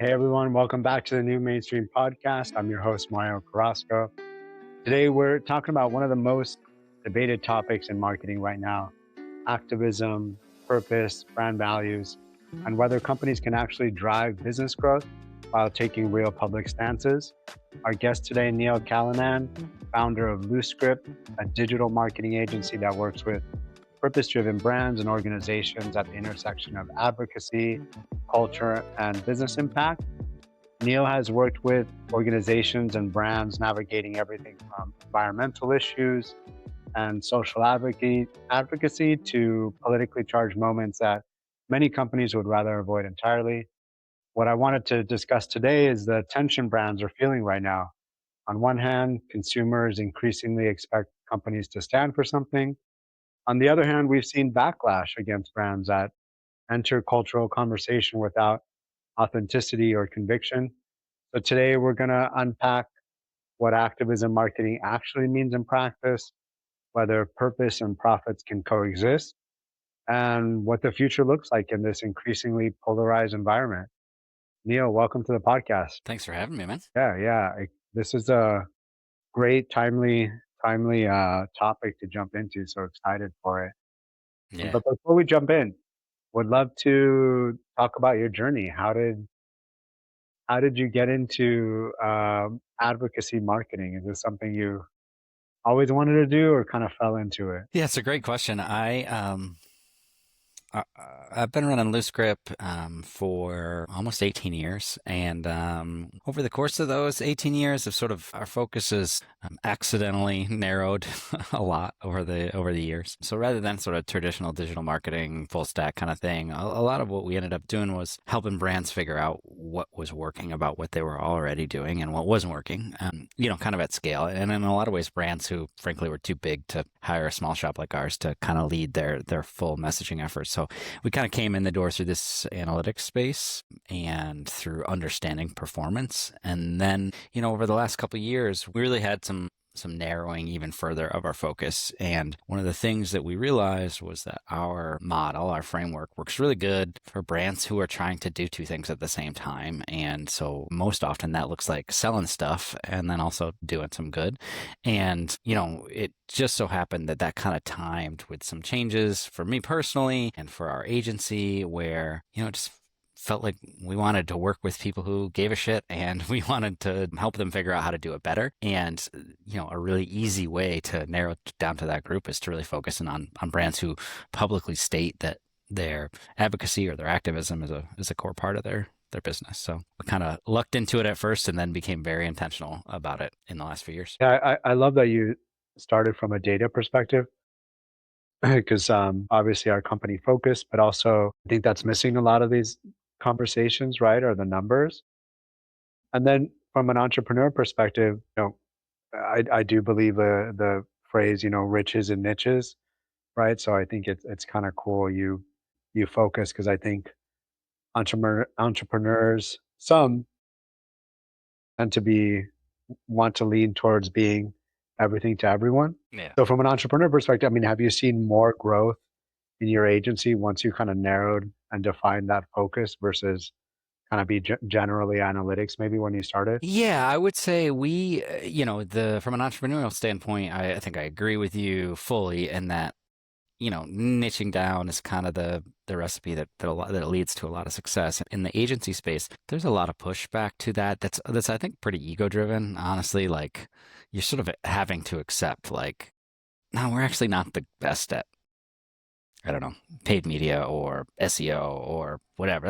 Hey everyone, welcome back to the New Mainstream Podcast. I'm your host, Mario Carrasco. Today we're talking about one of the most debated topics in marketing right now: activism, purpose, brand values, and whether companies can actually drive business growth while taking real public stances. Our guest today, Neil Callanan, founder of LooseGrip, a digital marketing agency that works with purpose-driven brands and organizations at the intersection of advocacy, culture, and business impact. Neil has worked with organizations and brands navigating everything from environmental issues and social advocacy to politically charged moments that many companies would rather avoid entirely. What I wanted to discuss today is the tension brands are feeling right now. On one hand, consumers increasingly expect companies to stand for something. On the other hand, we've seen backlash against brands that enter cultural conversation without authenticity or conviction. So today we're going to unpack what activism marketing actually means in practice, whether purpose and profits can coexist, and what the future looks like in this increasingly polarized environment. Neil, welcome to the podcast. Thanks for having me, man. This is a great, timely topic to jump into. So excited for it. Yeah. But before we jump in, would love to talk about your journey. How did you get into advocacy marketing? Is this something you always wanted to do or kind of fell into it? Yeah, it's a great question. I- I've been running LooseGrip for almost 18 years, and over the course of those 18 years, our focus has accidentally narrowed a lot over the years. So rather than sort of traditional digital marketing, full stack kind of thing, a lot of what we ended up doing was helping brands figure out what was working about what they were already doing and what wasn't working, kind of at scale. And in a lot of ways, brands who frankly were too big to hire a small shop like ours to kind of lead their full messaging efforts. So we kind of came in the door through this analytics space and through understanding performance. And then, over the last couple of years, we really had some narrowing even further of our focus. And one of the things that we realized was that our model, our framework, works really good for brands who are trying to do two things at the same time. And so most often that looks like selling stuff and then also doing some good. And, it just so happened that that kind of timed with some changes for me personally and for our agency where, it just felt like we wanted to work with people who gave a shit and we wanted to help them figure out how to do it better. And, a really easy way to narrow it down to that group is to really focus in on brands who publicly state that their advocacy or their activism is a core part of their business. So we kind of lucked into it at first and then became very intentional about it in the last few years. Yeah, I love that you started from a data perspective because obviously our company focus, but also I think that's missing a lot of these conversations, right? Are the numbers. And then from an entrepreneur perspective, I do believe the phrase, riches and niches, right? So I think it's kind of cool you focus because I think entrepreneurs, some tend to be want to lean towards being everything to everyone. Yeah. So from an entrepreneur perspective, I mean, have you seen more growth in your agency once you kind of narrowed and defined that focus versus kind of be generally analytics maybe when you started? Yeah, I would say we, the from an entrepreneurial standpoint, I think I agree with you fully in that, niching down is kind of the recipe that leads to a lot of success. In the agency space, there's a lot of pushback to that. That's I think pretty ego driven, honestly. Like you're sort of having to accept like, no, we're actually not the best at, I don't know, paid media or SEO or whatever.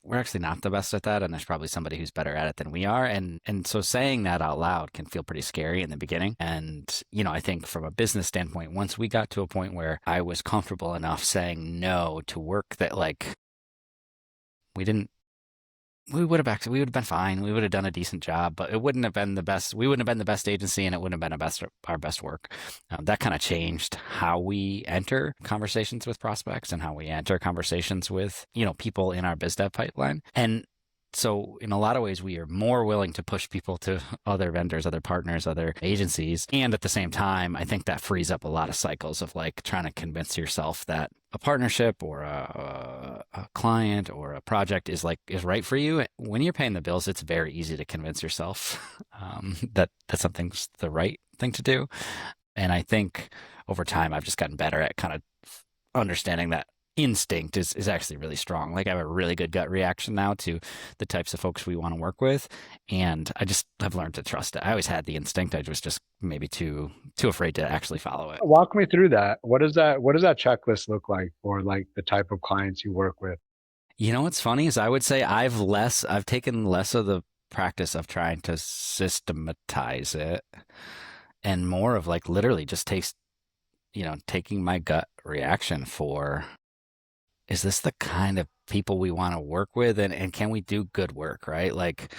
We're actually not the best at that. And there's probably somebody who's better at it than we are. And so saying that out loud can feel pretty scary in the beginning. And, I think from a business standpoint, once we got to a point where I was comfortable enough saying no to work that like we didn't, we would have been fine. We would have done a decent job, but it wouldn't have been the best. We wouldn't have been the best agency, and it wouldn't have been our best work. That kind of changed how we enter conversations with prospects and how we enter conversations with people in our biz dev pipeline. And So in a lot of ways, we are more willing to push people to other vendors, other partners, other agencies. And at the same time, I think that frees up a lot of cycles of like trying to convince yourself that a partnership or a client or a project is right for you. When you're paying the bills, it's very easy to convince yourself that something's the right thing to do. And I think over time, I've just gotten better at kind of understanding that instinct is actually really strong. Like I have a really good gut reaction now to the types of folks we want to work with. And I just have learned to trust it. I always had the instinct. I was just maybe too afraid to actually follow it. Walk me through that. What does that checklist look like for like the type of clients you work with? You know what's funny is I would say I've taken less of the practice of trying to systematize it and more of like literally just taking my gut reaction for, is this the kind of people we want to work with, and can we do good work, right? Like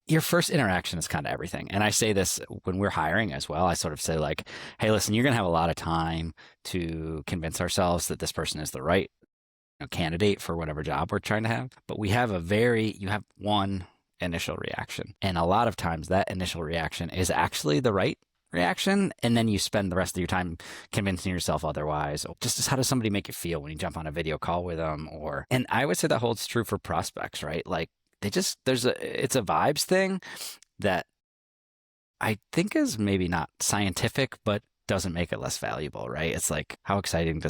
your first interaction is kind of everything. And I say this when we're hiring as well. I sort of say like, hey, listen, you're going to have a lot of time to convince ourselves that this person is the right candidate for whatever job we're trying to have. But you have one initial reaction. And a lot of times that initial reaction is actually the right reaction. And then you spend the rest of your time convincing yourself otherwise. Just as how does somebody make you feel when you jump on a video call with them? And I would say that holds true for prospects, right? Like it's a vibes thing that I think is maybe not scientific, but doesn't make it less valuable, right? It's like, how exciting do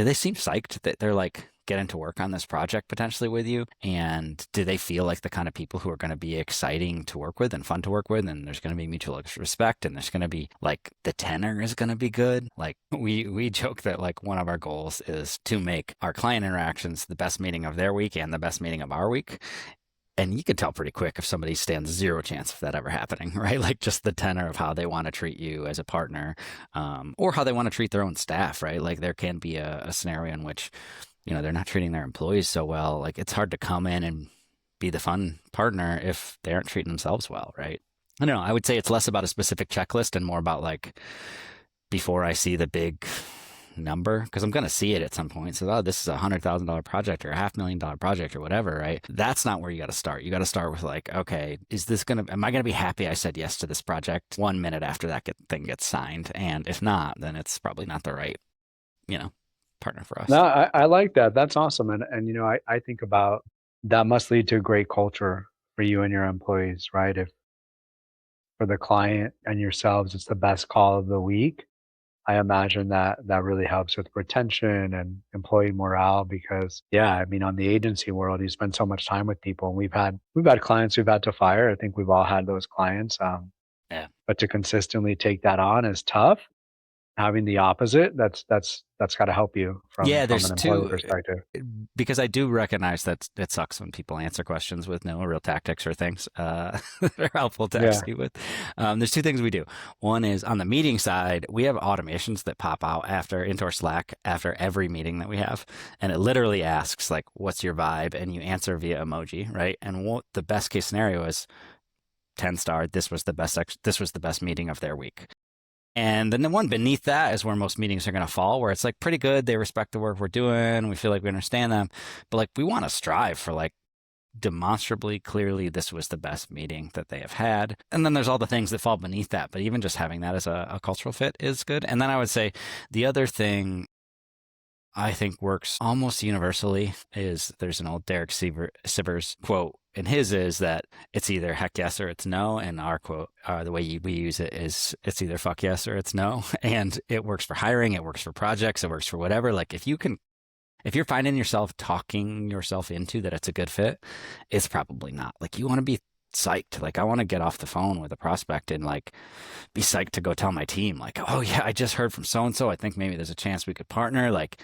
they seem psyched that they're like getting to work on this project potentially with you? And do they feel like the kind of people who are going to be exciting to work with and fun to work with? And there's going to be mutual respect, and there's going to be like the tenor is going to be good. Like we joke that like one of our goals is to make our client interactions the best meeting of their week and the best meeting of our week. And you can tell pretty quick if somebody stands zero chance of that ever happening, right? Like just the tenor of how they want to treat you as a partner, or how they want to treat their own staff, right? Like there can be a scenario in which, they're not treating their employees so well. Like it's hard to come in and be the fun partner if they aren't treating themselves well, right? I don't know. I would say it's less about a specific checklist and more about like before I see the big number, because I'm going to see it at some point. So, this is $100,000 project or $500,000 project or whatever, right? That's not where you got to start. You got to start with like, okay, am I going to be happy I said yes to this project 1 minute after that thing gets signed? And if not, then it's probably not the right, partner for us. No, I like that. That's awesome. And I think about that must lead to a great culture for you and your employees, right? If for the client and yourselves, it's the best call of the week. I imagine that that really helps with retention and employee morale because, yeah, I mean, on the agency world, you spend so much time with people. And we've had clients we've had to fire. I think we've all had those clients. Yeah. But to consistently take that on is tough. Having the opposite, that's got to help you from Yeah, from there's an employee two, perspective. because I do recognize that it sucks when people answer questions with no real tactics or things that are helpful to Yeah. execute with. There's two things we do. One is on the meeting side, we have automations that pop out into our Slack after every meeting that we have. And it literally asks like, what's your vibe? And you answer via emoji, right? And what the best case scenario is 10-star. This was the best meeting of their week. And then the one beneath that is where most meetings are going to fall, where it's like pretty good. They respect the work we're doing. We feel like we understand them. But like we want to strive for like demonstrably clearly this was the best meeting that they have had. And then there's all the things that fall beneath that. But even just having that as a cultural fit is good. And then I would say the other thing I think works almost universally is there's an old Derek Sivers quote, and his is that it's either heck yes or it's no. And our quote, the way we use it is it's either fuck yes or it's no. And it works for hiring, it works for projects, it works for whatever. Like if you're finding yourself talking yourself into that it's a good fit, it's probably not. Like you want to be psyched. Like I want to get off the phone with a prospect and like be psyched to go tell my team like, oh yeah, I just heard from so and so. I think maybe there's a chance we could partner. Like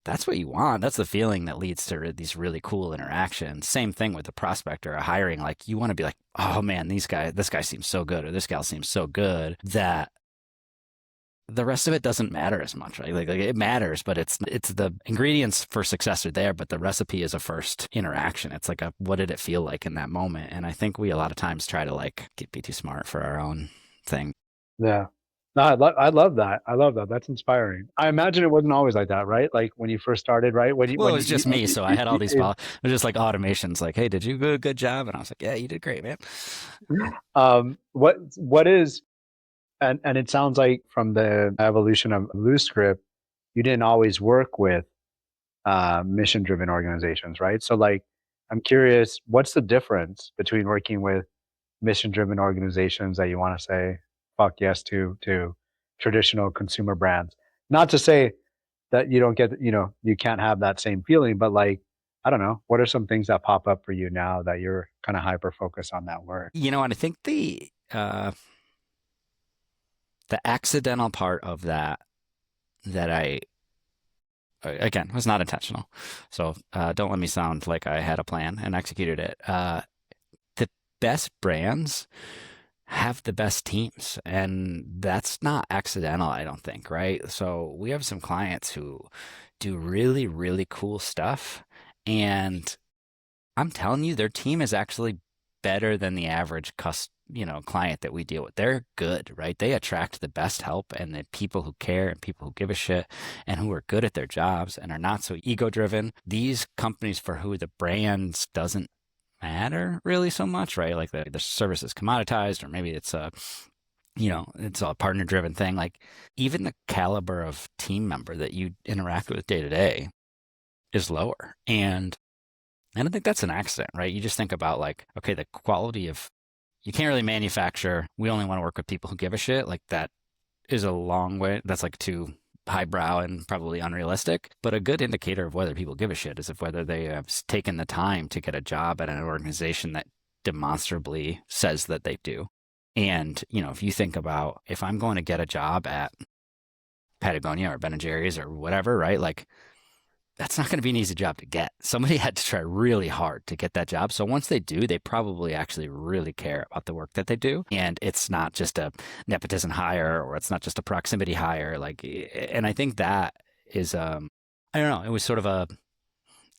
that's what you want. That's the feeling that leads to these really cool interactions. Same thing with a prospect or a hiring. Like you want to be like, oh man, this guy seems so good, or this gal seems so good that the rest of it doesn't matter as much, right? Like it matters, but it's the ingredients for success are there, but the recipe is a first interaction. It's like what did it feel like in that moment? And I think we a lot of times try to like be too smart for our own thing. Yeah. No, I love that. I love that. That's inspiring. I imagine it wasn't always like that, right? Like when you first started, right? Well, it was just me, so I had all these it was just like automations, like, "Hey, did you do a good job?" And I was like, "Yeah, you did great, man." What is, and it sounds like from the evolution of LooseGrip, you didn't always work with mission driven organizations, right? So like, I'm curious, what's the difference between working with mission driven organizations that you want to say fuck yes to traditional consumer brands? Not to say that you don't get, you can't have that same feeling, but like, I don't know, what are some things that pop up for you now that you're kind of hyper focused on that work? And I think the accidental part of that I again was not intentional. So don't let me sound like I had a plan and executed it. The best brands have the best teams, and that's not accidental, I don't think, right? So we have some clients who do really, really cool stuff, and I'm telling you, their team is actually better than the average client that we deal with. They're good, right? They attract the best help and the people who care and people who give a shit and who are good at their jobs and are not so ego driven. These companies for who the brands doesn't matter really so much, right? Like the service is commoditized, or maybe it's a partner driven thing. Like even the caliber of team member that you interact with day to day is lower. And I don't think that's an accident, right? You just think about like, okay, the quality of, you can't really manufacture, we only want to work with people who give a shit. Like that is a long way. That's like too highbrow and probably unrealistic. But a good indicator of whether people give a shit is if whether they have taken the time to get a job at an organization that demonstrably says that they do. And, if you think about if I'm going to get a job at Patagonia or Ben and Jerry's or whatever, right? Like that's not going to be an easy job to get. Somebody had to try really hard to get that job. So once they do, they probably actually really care about the work that they do. And it's not just a nepotism hire, or it's not just a proximity hire. Like, and I think that is, I don't know, it was sort of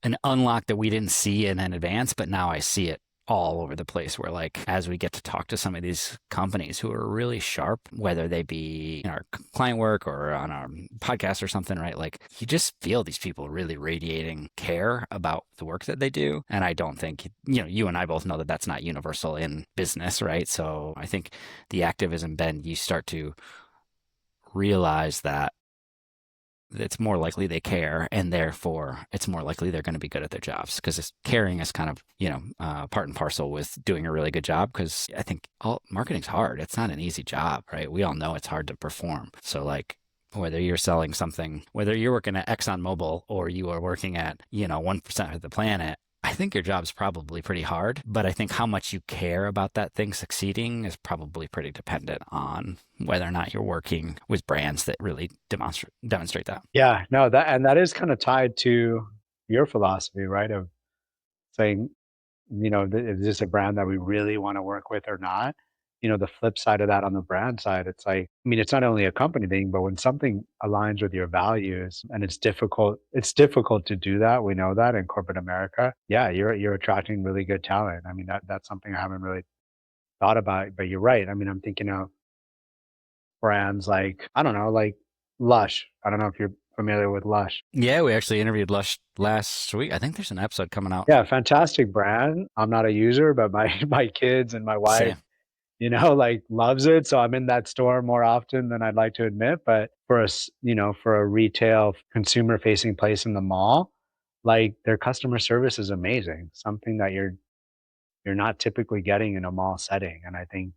an unlock that we didn't see in advance, but now I see it all over the place, where like as we get to talk to some of these companies who are really sharp, whether they be in our client work or on our podcast or something, right? Like you just feel these people really radiating care about the work that they do. And I don't think, you and I both know that that's not universal in business, right? So I think the activism bend, you start to realize that it's more likely they care, and therefore it's more likely they're going to be good at their jobs, because caring is kind of part and parcel with doing a really good job. Because I think all marketing's hard. It's not an easy job, right? We all know it's hard to perform. So like whether you're selling something, whether you're working at ExxonMobil or you are working at 1% of the planet, I think your job's probably pretty hard, but I think how much you care about that thing succeeding is probably pretty dependent on whether or not you're working with brands that really demonstrate that. Yeah, no, that is kind of tied to your philosophy, right? Of saying, is this a brand that we really want to work with or not? The flip side of that on the brand side, it's like, I mean, it's not only a company thing, but when something aligns with your values and it's difficult to do that. We know that in corporate America. Yeah, you're attracting really good talent. I mean, that's something I haven't really thought about, but you're right. I mean, I'm thinking of brands like, I don't know, like Lush. I don't know if you're familiar with Lush. Yeah, we actually interviewed Lush last week. I think there's an episode coming out. Yeah, fantastic brand. I'm not a user, but my my kids and my wife, Same. like loves it. So I'm in that store more often than I'd like to admit. But for for a retail consumer facing place in the mall, like their customer service is amazing. Something that you're not typically getting in a mall setting. And I think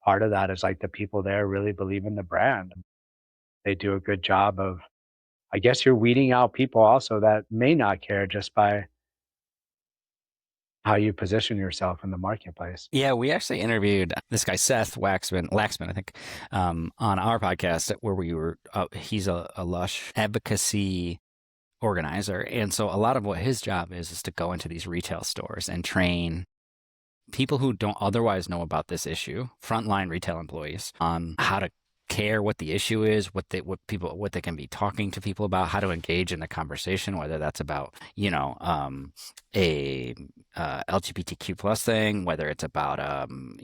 part of that is like the people there really believe in the brand. They do a good job of, I guess you're weeding out people also that may not care just by how you position yourself in the marketplace. Yeah, we actually interviewed this guy Seth Laxman, I think, on our podcast where we were. He's a Lush advocacy organizer, and so a lot of what his job is to go into these retail stores and train people who don't otherwise know about this issue, frontline retail employees, on how to care what the issue is, what they can be talking to people about, how to engage in the conversation, whether that's about a LGBTQ plus thing, whether it's about an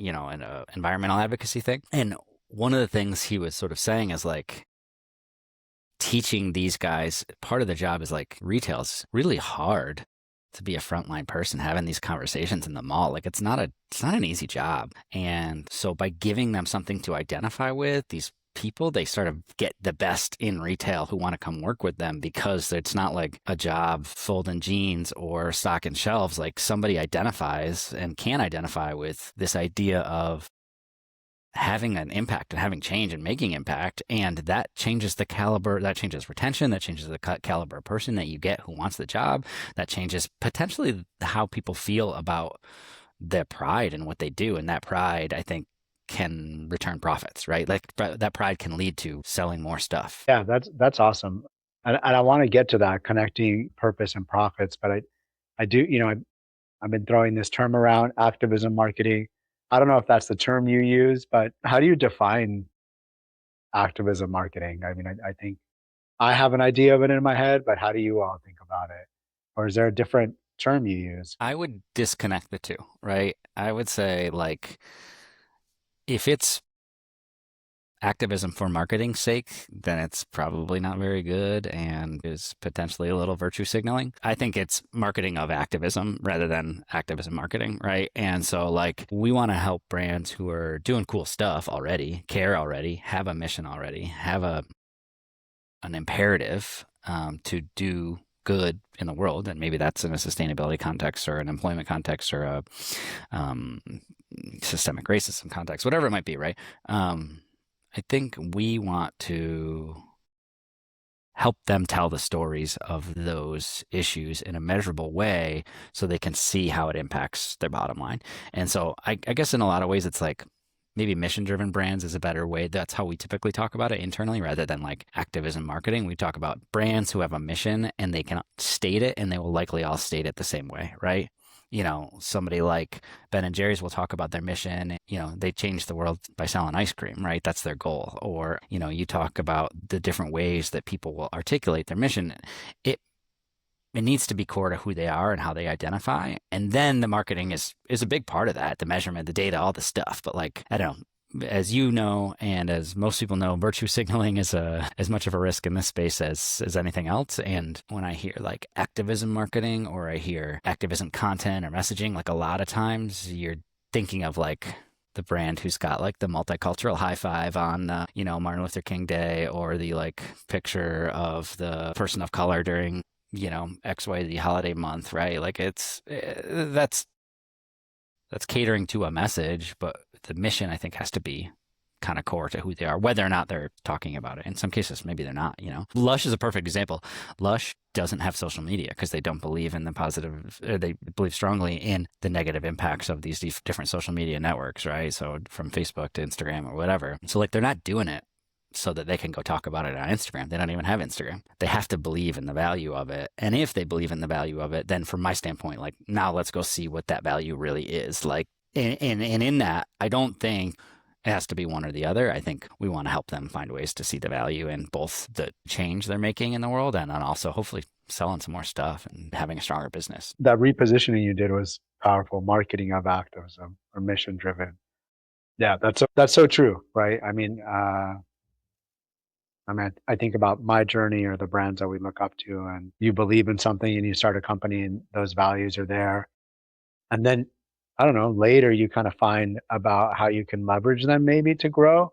environmental advocacy thing. And one of the things he was sort of saying is like teaching these guys, part of the job is like retail's really hard to be a frontline person having these conversations in the mall. Like it's not an easy job. And so by giving them something to identify with, these people, they sort of get the best in retail who want to come work with them because it's not like a job folding jeans or stocking shelves. Like somebody identifies and can identify with this idea of having an impact and having change and making impact, and that changes the caliber, that changes retention, that changes the caliber of person that you get who wants the job, that changes potentially how people feel about their pride and what they do, and that pride, I think, can return profits, right? Like that pride can lead to selling more stuff. Yeah, that's awesome. And I want to get to that connecting purpose and profits, but I do, I've been throwing this term around, activism marketing. I don't know if that's the term you use, but how do you define activism marketing? I mean, I think I have an idea of it in my head, but how do you all think about it? Or is there a different term you use? I would disconnect the two, right? I would say like if it's activism for marketing's sake, then it's probably not very good and is potentially a little virtue signaling. I think it's marketing of activism rather than activism marketing, right? And so, like, we want to help brands who are doing cool stuff already, care already, have a mission already, have an imperative to do good in the world, and maybe that's in a sustainability context or an employment context or a um, systemic racism context, whatever it might be, right? I think we want to help them tell the stories of those issues in a measurable way so they can see how it impacts their bottom line. And so I guess in a lot of ways, it's like maybe mission driven brands is a better way. That's how we typically talk about it internally rather than like activism marketing. We talk about brands who have a mission and they can state it and they will likely all state it the same way, right? Somebody like Ben and Jerry's will talk about their mission. They change the world by selling ice cream, right? That's their goal. Or, you talk about the different ways that people will articulate their mission. It it needs to be core to who they are and how they identify. And then the marketing is a big part of that, the measurement, the data, all the stuff. But like, I don't know. As you know, and as most people know, virtue signaling is as much of a risk in this space as anything else. And when I hear like activism marketing or I hear activism content or messaging, like a lot of times you're thinking of like the brand who's got like the multicultural high five on Martin Luther King Day, or the like picture of the person of color during XYZ holiday month, right? Like that's catering to a message, but the mission I think has to be kind of core to who they are, whether or not they're talking about it. In some cases, maybe they're not. Lush is a perfect example. Lush doesn't have social media because they don't believe in the positive, or they believe strongly in the negative impacts of these different social media networks, right? So from Facebook to Instagram or whatever. So like they're not doing it so that they can go talk about it on Instagram. They don't even have Instagram. They have to believe in the value of it. And if they believe in the value of it, then from my standpoint, like now let's go see what that value really is. Like, and in that, I don't think it has to be one or the other. I think we want to help them find ways to see the value in both the change they're making in the world and then also hopefully selling some more stuff and having a stronger business. That repositioning you did was powerful. Marketing of activism or mission driven. Yeah, that's so true, right? I think about my journey or the brands that we look up to, and you believe in something and you start a company and those values are there. And then, I don't know, later you kind of find about how you can leverage them maybe to grow,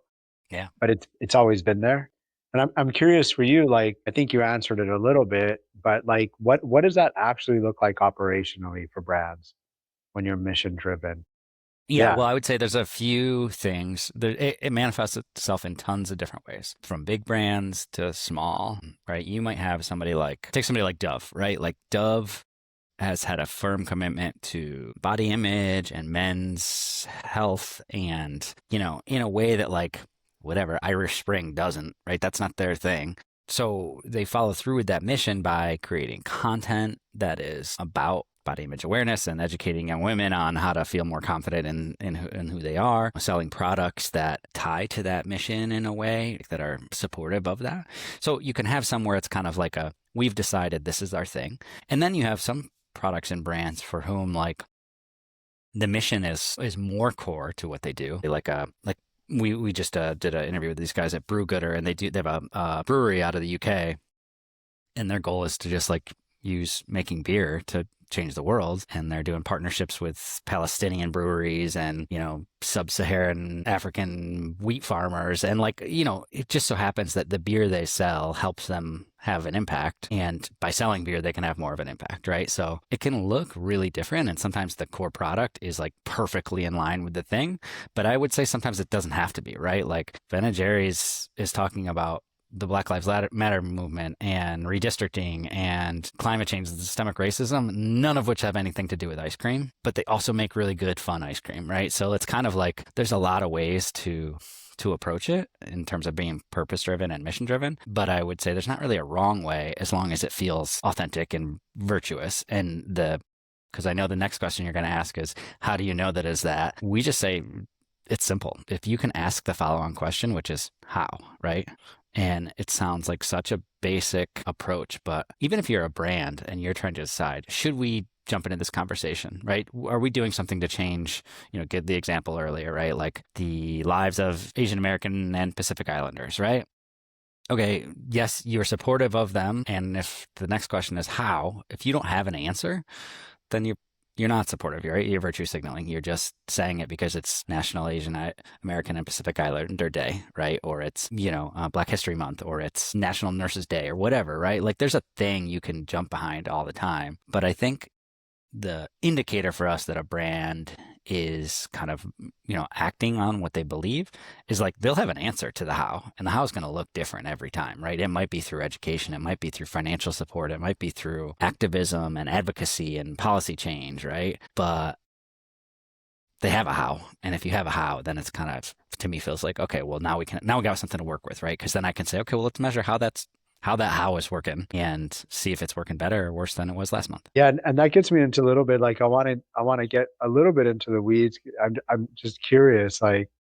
Yeah. but it's always been there. And I'm curious for you, like, I think you answered it a little bit, but like, what does that actually look like operationally for brands when you're mission driven? Yeah, Yeah. well, I would say there's a few things. It manifests itself in tons of different ways, from big brands to small, right? You might have take somebody like Dove, right? Like Dove has had a firm commitment to body image and men's health and, in a way that like whatever Irish Spring doesn't, right? That's not their thing. So they follow through with that mission by creating content that is about body image awareness and educating young women on how to feel more confident in who they are, selling products that tie to that mission in a way that are supportive of that. So you can have somewhere it's kind of like we've decided this is our thing. And then you have some products and brands for whom like the mission is more core to what they do. Like we just did an interview with these guys at Brew Gooder, and they have a brewery out of the UK, and their goal is to just like use making beer to change the world. And they're doing partnerships with Palestinian breweries and, sub-Saharan African wheat farmers. And like, it just so happens that the beer they sell helps them have an impact. And by selling beer, they can have more of an impact, right? So it can look really different. And sometimes the core product is like perfectly in line with the thing. But I would say sometimes it doesn't have to be, right? Like Ben & Jerry's is talking about the Black Lives Matter movement and redistricting and climate change and systemic racism, none of which have anything to do with ice cream, but they also make really good, fun ice cream, right? So it's kind of like there's a lot of ways to approach it in terms of being purpose-driven and mission-driven. But I would say there's not really a wrong way as long as it feels authentic and virtuous. And because I know the next question you're going to ask is, how do you know that is that? We just say, it's simple. If you can ask the follow-on question, which is how, right? And it sounds like such a basic approach, but even if you're a brand and you're trying to decide, should we jump into this conversation, right? Are we doing something to change, give the example earlier, right? Like the lives of Asian American and Pacific Islanders, right? Okay, yes, you're supportive of them. And if the next question is how, if you don't have an answer, then you're not supportive, right? You're virtue signaling. You're just saying it because it's National Asian American and Pacific Islander Day, right? Or it's, Black History Month, or it's National Nurses Day, or whatever, right? Like there's a thing you can jump behind all the time. But I think the indicator for us that a brand is kind of, acting on what they believe is like they'll have an answer to the how, and the how is going to look different every time, right? It might be through education, it might be through financial support, it might be through activism and advocacy and policy change, right? But they have a how, and if you have a how, then it's kind of, to me, feels like, okay, well now we got something to work with, right? Because then I can say, okay, well let's measure how that how is working and see if it's working better or worse than it was last month. Yeah, and that gets me into a little bit like I want to get a little bit into the weeds. I'm just curious, like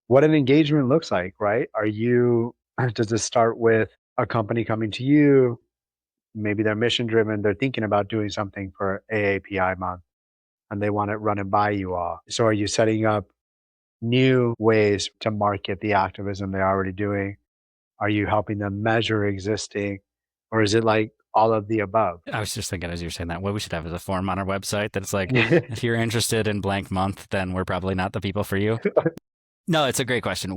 what an engagement looks like, right? Does it start with a company coming to you? Maybe they're mission driven. They're thinking about doing something for AAPI month and they want to run it by you all. So are you setting up new ways to market the activism they're already doing? Are you helping them measure existing? Or is it like all of the above? I was just thinking as you were saying that, what we should have is a form on our website that's like, if you're interested in blank month, then we're probably not the people for you. No, it's a great question.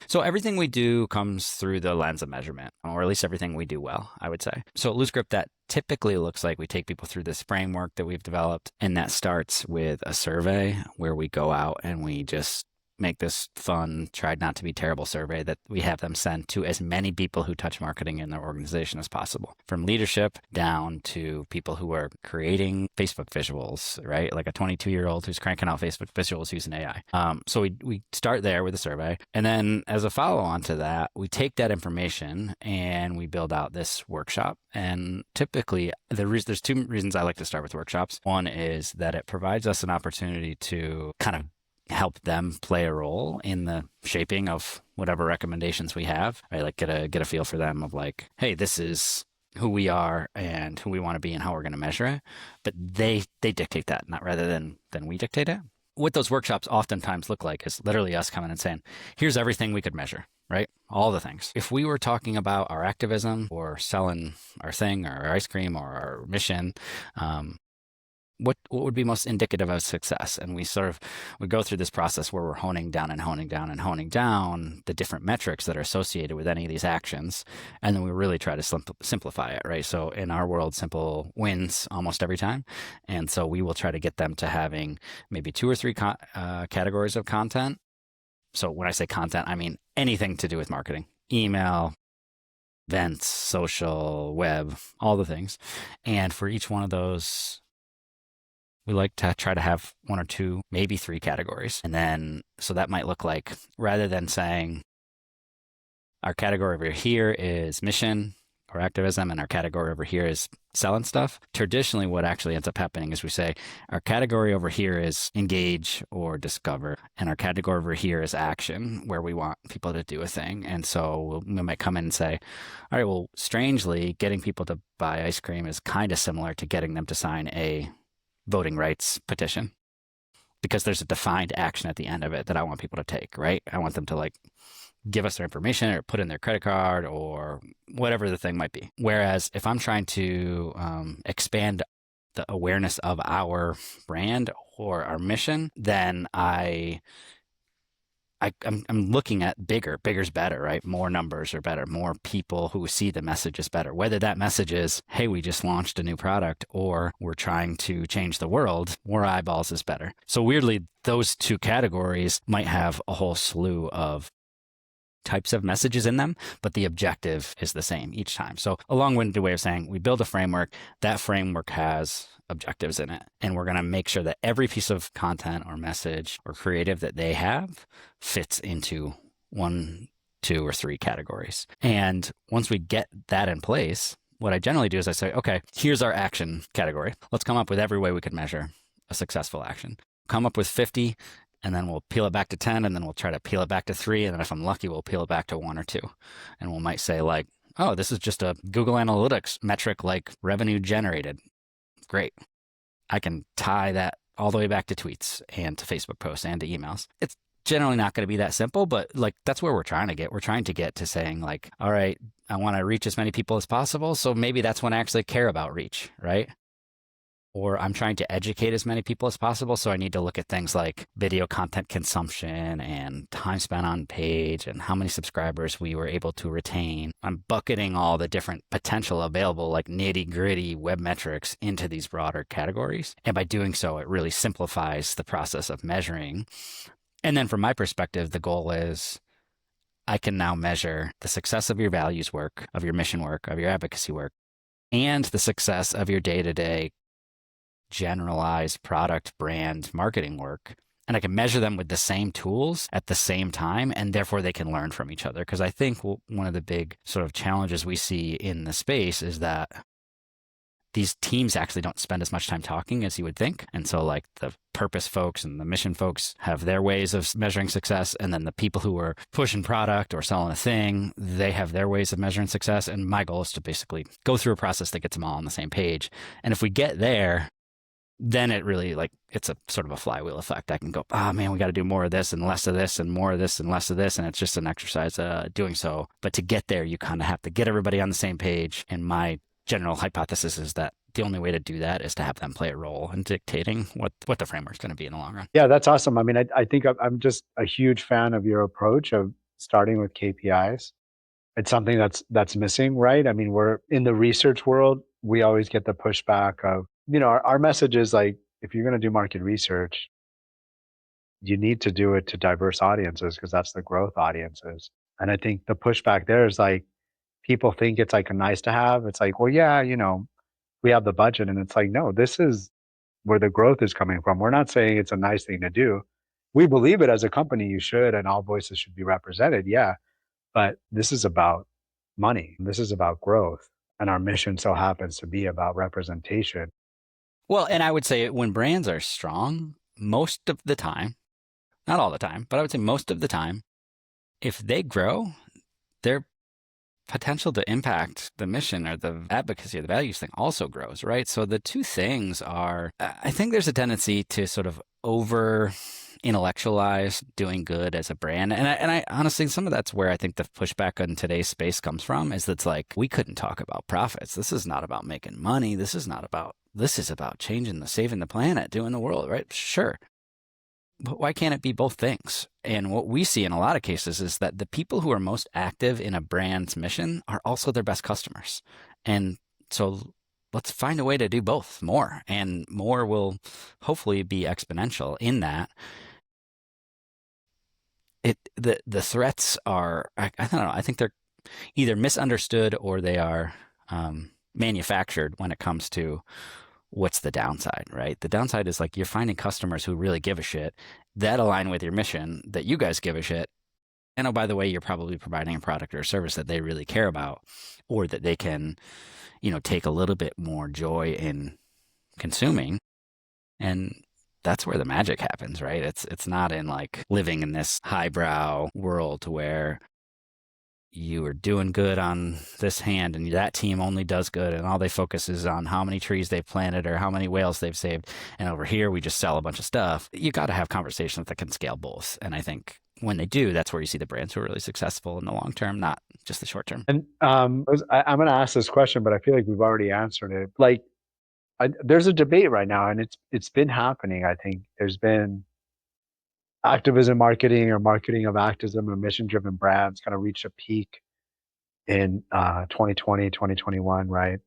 So everything we do comes through the lens of measurement, or at least everything we do well, I would say. So at LooseGrip, that typically looks like we take people through this framework that we've developed, and that starts with a survey where we go out and we just make this fun, tried not to be terrible survey that we have them send to as many people who touch marketing in their organization as possible, from leadership down to people who are creating Facebook visuals, right? Like a 22-year-old who's cranking out Facebook visuals using AI. So we start there with a survey. And then as a follow-on to that, we take that information and we build out this workshop. And typically, there's two reasons I like to start with workshops. One is that it provides us an opportunity to kind of help them play a role in the shaping of whatever recommendations we have. I like get a feel for them of like, hey, this is who we are and who we want to be and how we're going to measure it. But they dictate that, not rather than we dictate it. What those workshops oftentimes look like is literally us coming and saying, here's everything we could measure, right? All the things. If we were talking about our activism or selling our thing or our ice cream or our mission, what would be most indicative of success? And we go through this process where we're honing down the different metrics that are associated with any of these actions. And then we really try to simplify it, right? So in our world, simple wins almost every time. And so we will try to get them to having maybe 2 or 3 categories of content. So when I say content, I mean anything to do with marketing, email, events, social, web, all the things. And for each one of those, we like to try to have 1 or 2, maybe 3 categories. And then, so that might look like, rather than saying our category over here is mission or activism and our category over here is selling stuff, traditionally what actually ends up happening is we say our category over here is engage or discover, and our category over here is action, where we want people to do a thing. And so we might come in and say, all right, well, strangely, getting people to buy ice cream is kind of similar to getting them to sign a voting rights petition, because there's a defined action at the end of it that I want people to take, right? I want them to like give us their information or put in their credit card or whatever the thing might be. Whereas if I'm trying to expand the awareness of our brand or our mission, then I'm looking at bigger. Bigger's better, right? More numbers are better. More people who see the message is better. Whether that message is, hey, we just launched a new product, or we're trying to change the world, more eyeballs is better. So weirdly, those two categories might have a whole slew of types of messages in them, but the objective is the same each time. So a long-winded way of saying we build a framework, that framework has objectives in it. And we're going to make sure that every piece of content or message or creative that they have fits into one, two, or three categories. And once we get that in place, what I generally do is I say, okay, here's our action category. Let's come up with every way we could measure a successful action. Come up with 50, and then we'll peel it back to 10, and then we'll try to peel it back to 3. And then if I'm lucky, we'll peel it back to 1 or 2. And we might say like, oh, this is just a Google Analytics metric like revenue generated. Great. I can tie that all the way back to tweets and to Facebook posts and to emails. It's generally not going to be that simple, but like that's where we're trying to get. We're trying to get to saying like, all right, I want to reach as many people as possible. So maybe that's when I actually care about reach, right? Or I'm trying to educate as many people as possible. So I need to look at things like video content consumption and time spent on page and how many subscribers we were able to retain. I'm bucketing all the different potential available, like nitty gritty web metrics into these broader categories. And by doing so, it really simplifies the process of measuring. And then from my perspective, the goal is I can now measure the success of your values work, of your mission work, of your advocacy work, and the success of your day-to-day generalized product brand marketing work. And I can measure them with the same tools at the same time, and therefore they can learn from each other. Because I think one of the big sort of challenges we see in the space is that these teams actually don't spend as much time talking as you would think. And so like the purpose folks and the mission folks have their ways of measuring success. And then the people who are pushing product or selling a thing, they have their ways of measuring success. And my goal is to basically go through a process that gets them all on the same page. And if we get there, then it really like it's a sort of a flywheel effect. I can go, oh man, we got to do more of this and less of this and more of this and less of this. And it's just an exercise doing so. But to get there, you kind of have to get everybody on the same page. And my general hypothesis is that the only way to do that is to have them play a role in dictating what the framework's going to be in the long run. Yeah, that's awesome. I mean, I think I'm just a huge fan of your approach of starting with KPIs. It's something that's missing, right? I mean, we're in the research world. We always get the pushback of, our message is like, if you're going to do market research, you need to do it to diverse audiences because that's the growth audiences. And I think the pushback there is like, people think it's like a nice to have. It's like, well, yeah, we have the budget. And it's like, no, this is where the growth is coming from. We're not saying it's a nice thing to do. We believe it as a company, you should, and all voices should be represented. Yeah. But this is about money. This is about growth. And our mission so happens to be about representation. Well, and I would say when brands are strong, most of the time, not all the time, but I would say most of the time, if they grow, their potential to impact the mission or the advocacy or the values thing also grows, right? So the two things are, I think there's a tendency to sort of over intellectualize doing good as a brand. And I honestly, some of that's where I think the pushback on today's space comes from is that's like, we couldn't talk about profits. This is not about making money. This is about changing saving the planet, doing the world, right? Sure. But why can't it be both things? And what we see in a lot of cases is that the people who are most active in a brand's mission are also their best customers. And so let's find a way to do both more, and more will hopefully be exponential in that. The threats are, I don't know, I think they're either misunderstood or they are manufactured when it comes to what's the downside, right? The downside is like you're finding customers who really give a shit that align with your mission, that you guys give a shit. And oh, by the way, you're probably providing a product or a service that they really care about, or that they can, take a little bit more joy in consuming. And that's where the magic happens, right? It's not in like living in this highbrow world where you are doing good on this hand and that team only does good and all they focus is on how many trees they've planted or how many whales they've saved. And over here, we just sell a bunch of stuff. You got to have conversations that can scale both. And I think when they do, that's where you see the brands who are really successful in the long term, not just the short term. And I'm going to ask this question, but I feel like we've already answered it. Like, there's a debate right now, and it's been happening. I think there's been activism marketing or marketing of activism or mission-driven brands kind of reached a peak in 2020, 2021, right?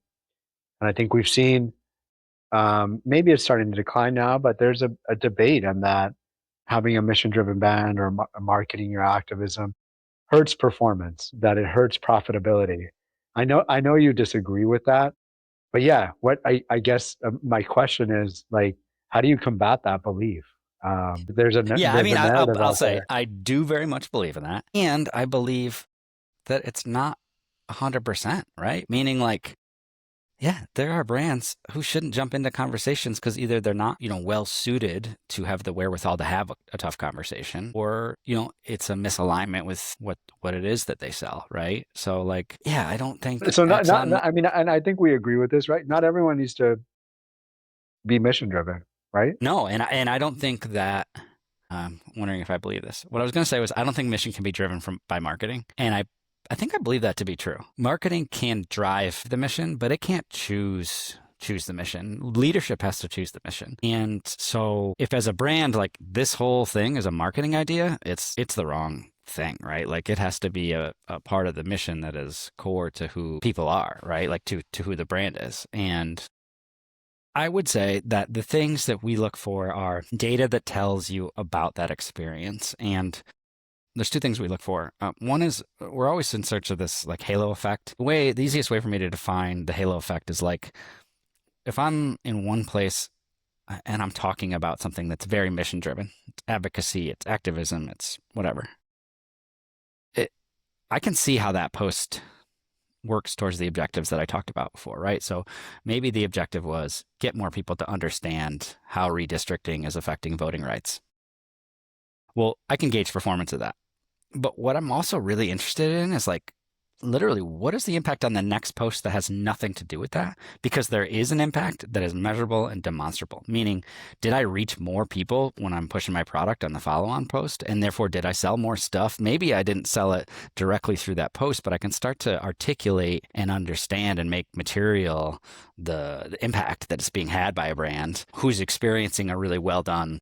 And I think we've seen maybe it's starting to decline now, but there's a debate on that having a mission-driven brand or marketing your activism hurts performance, that it hurts profitability. I know you disagree with that, but yeah, what I guess my question is like, how do you combat that belief? Yeah, I There's mean, a narrative I'll out say there. I do very much believe in that. And I believe that it's not 100%, right? Meaning, like, yeah, there are brands who shouldn't jump into conversations because either they're not, well suited to have the wherewithal to have a tough conversation, or it's a misalignment with what it is that they sell, right? So, like, yeah, I don't think So Exxon. I mean, and I think we agree with this, right? Not everyone needs to be mission driven, right? No, and I don't think that. I'm wondering if I believe this. What I was going to say was I don't think mission can be driven by marketing, and I think I believe that to be true. Marketing can drive the mission, but it can't choose the mission. Leadership has to choose the mission. And so if as a brand, like this whole thing is a marketing idea, it's the wrong thing, right? Like it has to be a part of the mission that is core to who people are, right? Like to who the brand is. And I would say that the things that we look for are data that tells you about that experience. And there's two things we look for. One is we're always in search of this like halo effect. The easiest way for me to define the halo effect is like if I'm in one place and I'm talking about something that's very mission driven, it's advocacy, it's activism, it's whatever. I can see how that post works towards the objectives that I talked about before, right? So maybe the objective was get more people to understand how redistricting is affecting voting rights. Well, I can gauge performance of that. But what I'm also really interested in is like literally what is the impact on the next post that has nothing to do with that? Because there is an impact that is measurable and demonstrable. Meaning, did I reach more people when I'm pushing my product on the follow-on post? And therefore, did I sell more stuff? Maybe I didn't sell it directly through that post, but I can start to articulate and understand and make material the impact that is being had by a brand who's experiencing a really well done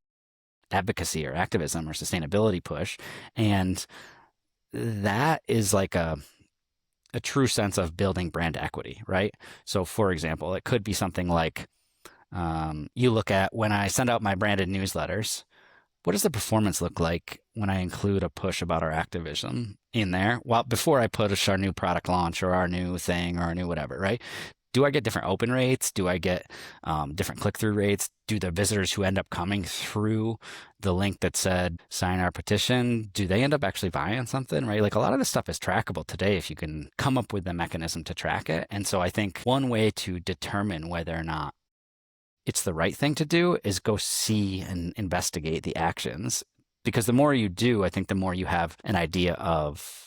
advocacy or activism or sustainability push. And that is like a true sense of building brand equity, right? So, for example, it could be something like you look at when I send out my branded newsletters, what does the performance look like when I include a push about our activism in there? Well, before I push our new product launch or our new thing or our new whatever, right? Do I get different open rates? Do I get different click-through rates? Do the visitors who end up coming through the link that said sign our petition, do they end up actually buying something, right? Like a lot of this stuff is trackable today if you can come up with the mechanism to track it. And so I think one way to determine whether or not it's the right thing to do is go see and investigate the actions. Because the more you do, I think the more you have an idea of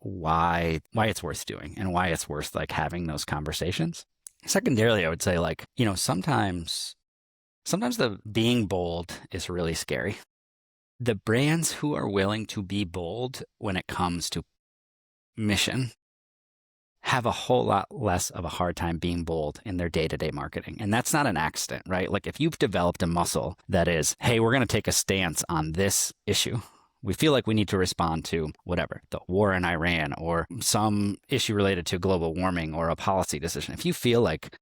why it's worth doing and why it's worth like having those conversations. Secondarily, I would say like, sometimes the being bold is really scary. The brands who are willing to be bold when it comes to mission have a whole lot less of a hard time being bold in their day-to-day marketing. And that's not an accident, right? Like if you've developed a muscle that is, hey, we're going to take a stance on this issue. We feel like we need to respond to whatever, the war in Iran or some issue related to global warming or a policy decision. If you feel like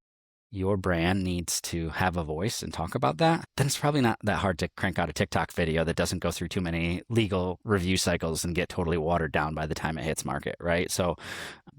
your brand needs to have a voice and talk about that, then it's probably not that hard to crank out a TikTok video that doesn't go through too many legal review cycles and get totally watered down by the time it hits market, right? So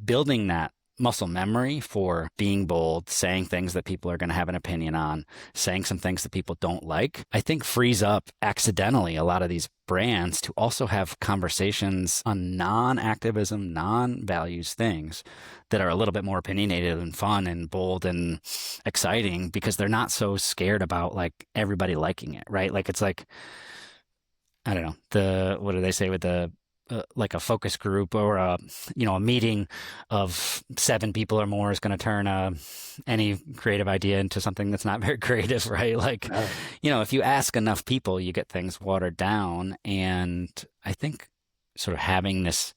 building that muscle memory for being bold, saying things that people are going to have an opinion on, saying some things that people don't like, I think frees up accidentally a lot of these brands to also have conversations on non-activism, non-values things that are a little bit more opinionated and fun and bold and exciting because they're not so scared about like everybody liking it, right? Like it's like, I don't know, what do they say with the like a focus group or a meeting of 7 people or more is going to turn any creative idea into something that's not very creative, right? Like, Yeah. if you ask enough people, you get things watered down. And I think sort of having this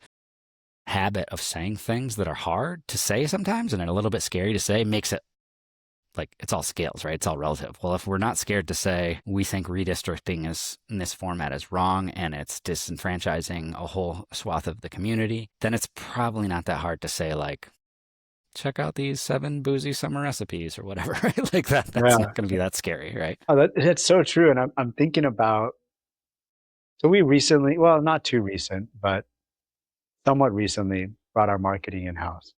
habit of saying things that are hard to say sometimes and are a little bit scary to say makes it like it's all scales, right? It's all relative. Well, if we're not scared to say we think redistricting is in this format is wrong and it's disenfranchising a whole swath of the community, then it's probably not that hard to say like, check out these 7 boozy summer recipes or whatever, right? Like that's Yeah. not going to be that scary, right? Oh, that's so true. And I'm thinking about, so we recently, well, not too recent, but somewhat recently brought our marketing in-house.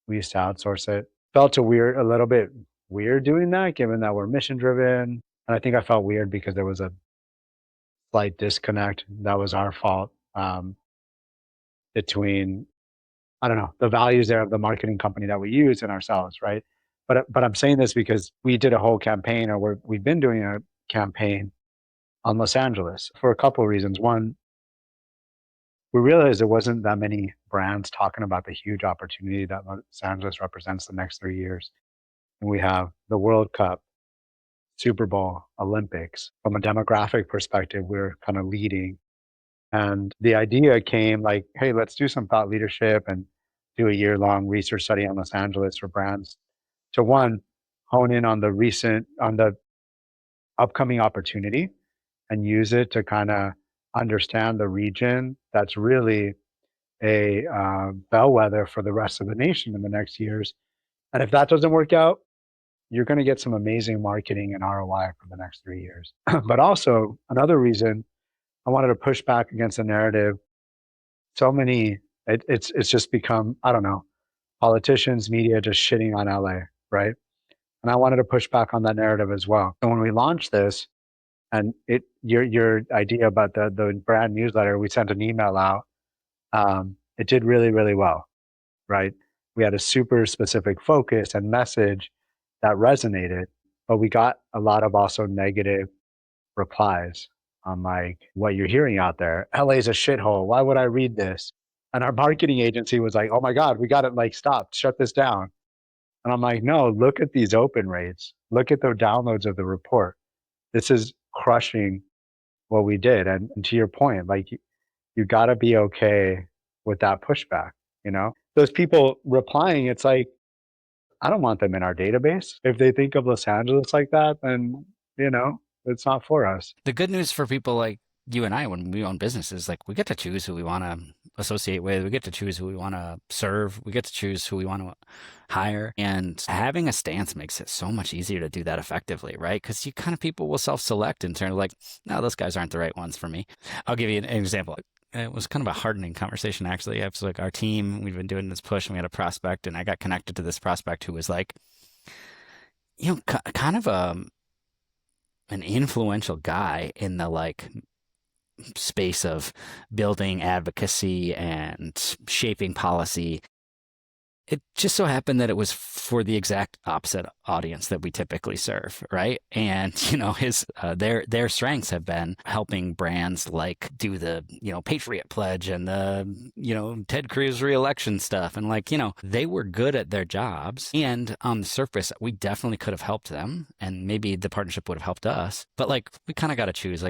We used to outsource it. Felt a little bit weird doing that, given that we're mission driven. And I think I felt weird because there was a slight disconnect. That was our fault, between, I don't know, the values there of the marketing company that we use and ourselves, right? But I'm saying this because we did a whole campaign, or we've been doing a campaign on Los Angeles for a couple of reasons. One, we realized there wasn't that many brands talking about the huge opportunity that Los Angeles represents the next 3 years. And we have the World Cup, Super Bowl, Olympics. From a demographic perspective, we're kind of leading. And the idea came like, hey, let's do some thought leadership and do a year-long research study on Los Angeles for brands to, one, hone in on the upcoming opportunity and use it to kind of understand the region that's really a bellwether for the rest of the nation in the next years. And if that doesn't work out, you're going to get some amazing marketing and ROI for the next 3 years. But also, another reason I wanted to push back against the narrative. So many, it's just become, I don't know, politicians, media just shitting on LA, right? And I wanted to push back on that narrative as well. So when we launched this, and your idea about the brand newsletter, we sent an email out. It did really, really well, right? We had a super specific focus and message that resonated, but we got a lot of also negative replies on like what you're hearing out there. LA's a shithole. Why would I read this? And our marketing agency was like, oh my God, we got it. Like, stop, shut this down. And I'm like, no, look at these open rates. Look at the downloads of the report. This is crushing what we did. And to your point, like you got to be okay with that pushback. Those people replying, it's like, I don't want them in our database. If they think of Los Angeles like that, then, it's not for us. The good news for people like you and I, when we own businesses, like we get to choose who we want to associate with. We get to choose who we want to serve. We get to choose who we want to hire. And having a stance makes it so much easier to do that effectively, right? Because you kind of people will self-select in terms of like, no, those guys aren't the right ones for me. I'll give you an example. It was kind of a hardening conversation, actually. It was like our team, we've been doing this push and we had a prospect, and I got connected to this prospect who was like, kind of an influential guy in the like space of building advocacy and shaping policy. It just so happened that it was for the exact opposite audience that we typically serve, right? And his their strengths have been helping brands like do the Patriot Pledge and the Ted Cruz reelection stuff, and they were good at their jobs. And on the surface, we definitely could have helped them, and maybe the partnership would have helped us. But we kind of got to choose.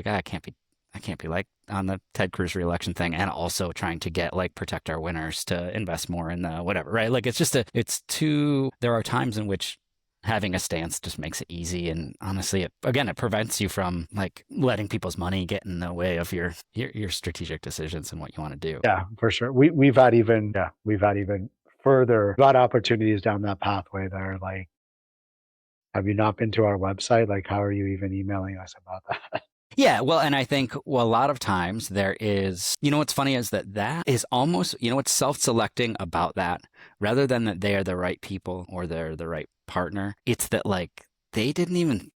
I can't be like on the Ted Cruz reelection thing and also trying to get protect our winners to invest more in the whatever, right? There are times in which having a stance just makes it easy. And honestly, it prevents you from letting people's money get in the way of your strategic decisions and what you want to do. Yeah, for sure. We've had even further got opportunities down that pathway that are like, have you not been to our website? Like, how are you even emailing us about that? Yeah, well, and I think a lot of times there is, what's funny is that is almost, what's self-selecting about that, rather than that they are the right people or they're the right partner. It's that they didn't even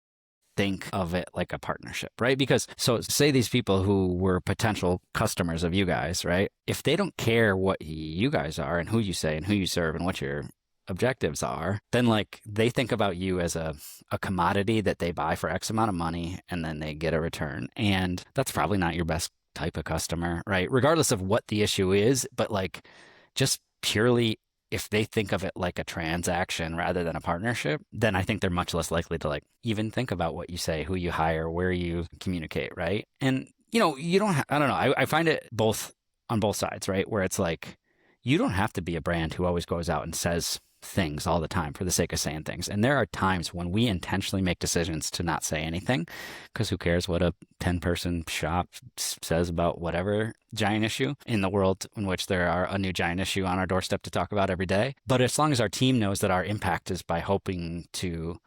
think of it like a partnership, right? Because so say these people who were potential customers of you guys, right? If they don't care what you guys are and who you say and who you serve and what your objectives are, then they think about you as a commodity that they buy for X amount of money and then they get a return. And that's probably not your best type of customer, right? Regardless of what the issue is, but like just purely if they think of it like a transaction rather than a partnership, then I think they're much less likely to like even think about what you say, who you hire, where you communicate, right? And you don't I don't know. I find it both on both sides, right? Where it's like you don't have to be a brand who always goes out and says things all the time for the sake of saying things. And there are times when we intentionally make decisions to not say anything because who cares what a 10-person shop says about whatever giant issue in the world in which there are a new giant issue on our doorstep to talk about every day. But as long as our team knows that our impact is by hoping to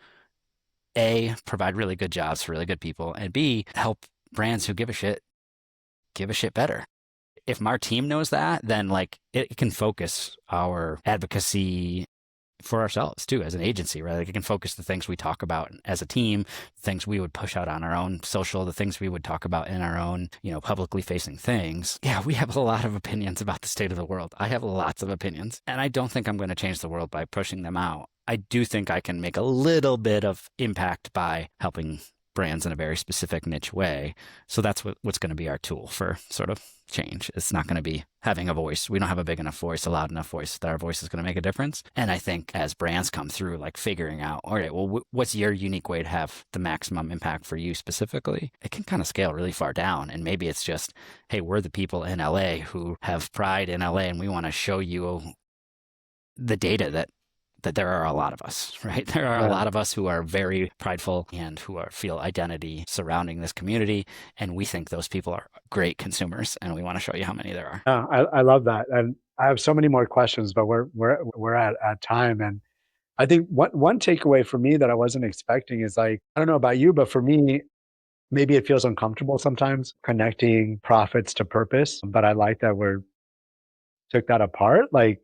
A, provide really good jobs for really good people, and B, help brands who give a shit better. If our team knows that, then like it can focus our advocacy for ourselves too as an agency, right? Like it can focus the things we talk about as a team, things we would push out on our own social, the things we would talk about in our own, publicly facing things. Yeah, we have a lot of opinions about the state of the world. I have lots of opinions, and I don't think I'm going to change the world by pushing them out. I do think I can make a little bit of impact by helping brands in a very specific niche way. So that's what's going to be our tool for sort of change. It's not going to be having a voice. We don't have a big enough voice, a loud enough voice that our voice is going to make a difference. And I think as brands come through, like figuring out, all right, well, what's your unique way to have the maximum impact for you specifically? It can kind of scale really far down. And maybe it's just, hey, we're the people in LA who have pride in LA, and we want to show you the data that there are a lot of us, right? There are a lot of us who are very prideful and who feel identity surrounding this community. And we think those people are great consumers, and we want to show you how many there are. I love that. And I have so many more questions, but we're at time. And I think one takeaway for me that I wasn't expecting is like, I don't know about you, but for me, maybe it feels uncomfortable sometimes connecting profits to purpose. But I like that we took that apart. Like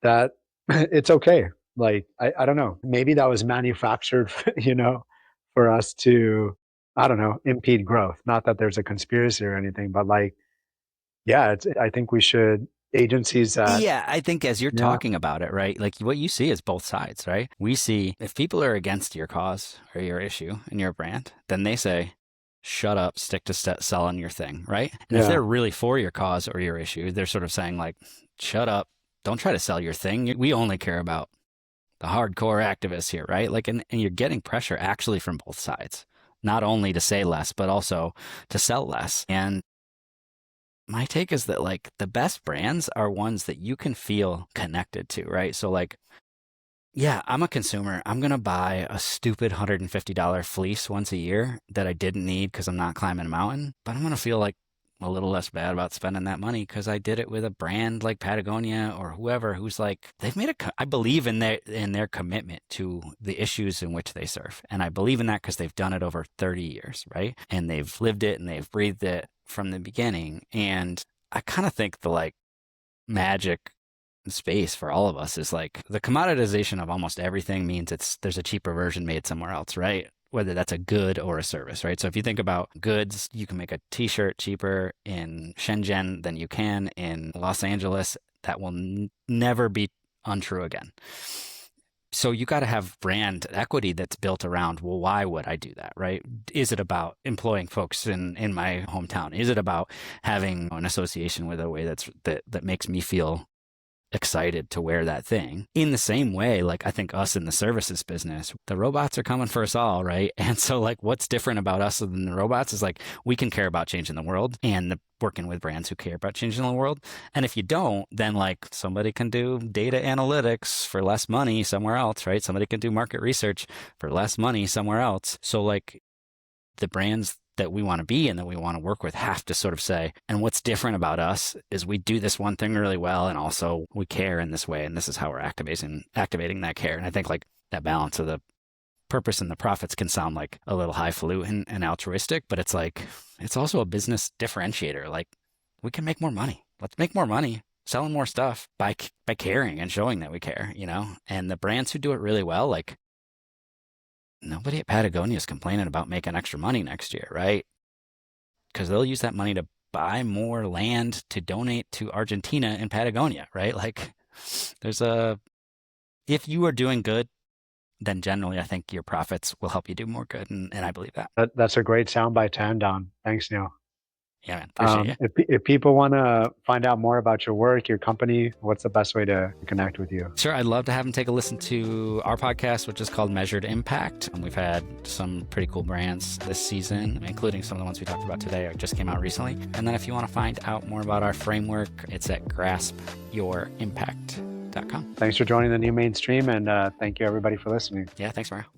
that it's okay. Like, I don't know, maybe that was manufactured, for us to, I don't know, impede growth. Not that there's a conspiracy or anything, but like, yeah, I think we should, agencies that, Yeah, I think as you're yeah, talking about it, right? Like what you see is both sides, right? We see if people are against your cause or your issue and your brand, then they say, shut up, stick to selling your thing, right? And if yeah, they're really for your cause or your issue, they're sort of saying like, shut up, don't try to sell your thing. We only care about the hardcore activists here, right? Like, and you're getting pressure actually from both sides, not only to say less, but also to sell less. And my take is that like the best brands are ones that you can feel connected to, right? So like, yeah, I'm a consumer. I'm going to buy a stupid $150 fleece once a year that I didn't need because I'm not climbing a mountain, but I'm going to feel like a little less bad about spending that money because I did it with a brand like Patagonia or whoever who's like they've made I believe in their commitment to the issues in which they serve, and I believe in that because they've done it over 30 years, right? And they've lived it and they've breathed it from the beginning. And I kind of think the like magic space for all of us is like the commoditization of almost everything means there's a cheaper version made somewhere else, right? Whether that's a good or a service, right? So if you think about goods, you can make a t-shirt cheaper in Shenzhen than you can in Los Angeles. That will never be untrue again. So you got to have brand equity that's built around, well, why would I do that, right? Is it about employing folks in my hometown? Is it about having an association with a way that makes me feel excited to wear that thing? In the same way, like I think us in the services business, the robots are coming for us all, right? And so like what's different about us than the robots is like we can care about changing the world and working with brands who care about changing the world. And if you don't, then like somebody can do data analytics for less money somewhere else, right? Somebody can do market research for less money somewhere else. So like the brands that we want to be and that we want to work with have to sort of say, and what's different about us is we do this one thing really well, and also we care in this way, and this is how we're activating that care. And I think like that balance of the purpose and the profits can sound like a little highfalutin and altruistic, but it's like it's also a business differentiator. Like we can make more money. Let's make more money selling more stuff by caring and showing that we care, And the brands who do it really well, like nobody at Patagonia is complaining about making extra money next year, right? Because they'll use that money to buy more land to donate to Argentina and Patagonia, right? Like if you are doing good, then generally I think your profits will help you do more good. And I believe that. that's a great soundbite to end on. Thanks, Neil. Yeah, man. Appreciate you. If people want to find out more about your work, your company, what's the best way to connect with you? Sure. I'd love to have them take a listen to our podcast, which is called Measured Impact. And we've had some pretty cool brands this season, including some of the ones we talked about today, or just came out recently. And then if you want to find out more about our framework, it's at graspyourimpact.com. Thanks for joining the New Mainstream, and thank you everybody for listening. Yeah, thanks, Mario.